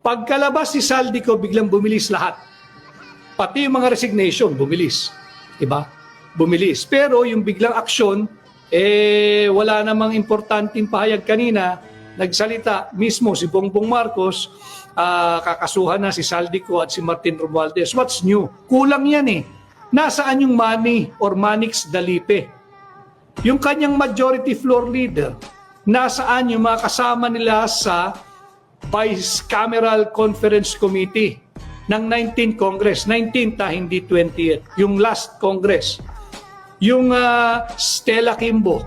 Pagkalabas si Saldico, biglang bumilis lahat. Pati yung mga resignation, bumilis. Diba? Bumilis. Pero yung biglang aksyon, wala namang importanteng pahayag kanina. Nagsalita mismo si Bongbong Marcos, kakasuhan na si Saldico at si Martin Romualdez. What's new? Kulang yan eh. Nasaan yung Manny or Manix Dalipe? Yung kanyang majority floor leader, nasaan yung mga kasama nila sa Bicameral Conference Committee ng 19th Congress, 19th hindi 20th, yung last Congress. Yung Stella Kimbo,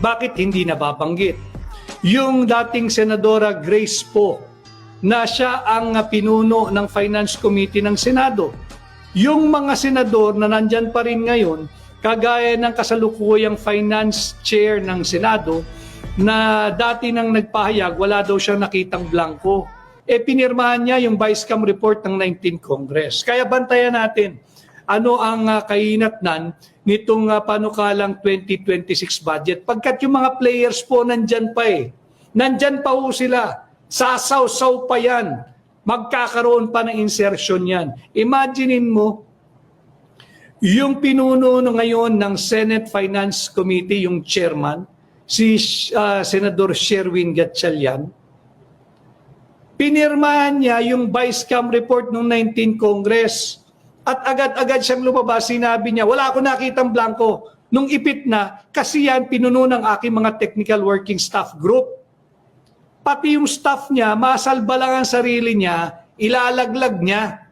bakit hindi nababanggit? Yung dating Senadora Grace Poe, na siya ang pinuno ng Finance Committee ng Senado. Yung mga senador na nandyan pa rin ngayon, kagaya ng kasalukuyang Finance Chair ng Senado, na dati nang nagpahayag, wala daw siyang nakitang blanco. Pinirmahan niya yung Vice-Cam report ng 19th Congress. Kaya bantayan natin ano ang kahinatnan nitong panukalang 2026 budget. Pagkat yung mga players po nandyan pa eh. Nandyan pa po sila. Sasaw-saw pa yan. Magkakaroon pa ng insertion yan. Imaginein mo, yung pinuno ngayon ng Senate Finance Committee, yung chairman, si Senador Sherwin Gatchalian, pinirmahan niya yung Vice-Cam report ng 19th Congress at agad-agad siyang lumabas, sinabi niya, wala ako nakitang blanco. Nung ipit na, kasi yan pinuno ng aking mga technical working staff group. Pati yung staff niya, masalba lang ang sarili niya, ilalaglag niya.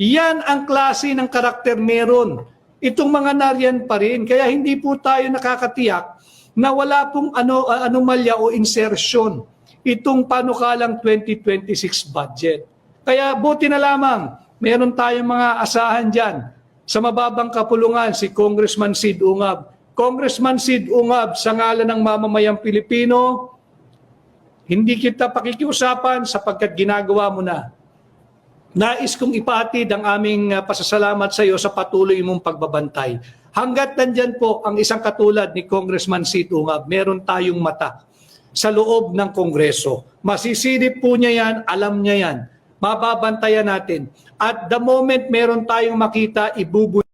Yan ang klase ng karakter meron. Itong mga nariyan pa rin. Kaya hindi po tayo nakakatiyak na wala pong anomalya o insertion itong panukalang 2026 budget. Kaya buti na lamang, meron tayong mga asahan dyan. Sa mababang kapulungan, si Congressman Sid Ungab. Congressman Sid Ungab, sa ngalan ng mamamayang Pilipino, hindi kita pakikiusapan sapagkat ginagawa mo na. Nais kong ipatid ang aming pasasalamat sa iyo sa patuloy mong pagbabantay. Hanggat nandyan po ang isang katulad ni Congressman Sid Ungab, meron tayong mata sa loob ng Kongreso. Masisilip po niya yan, alam niya yan. Mababantayan natin. At the moment meron tayong makita,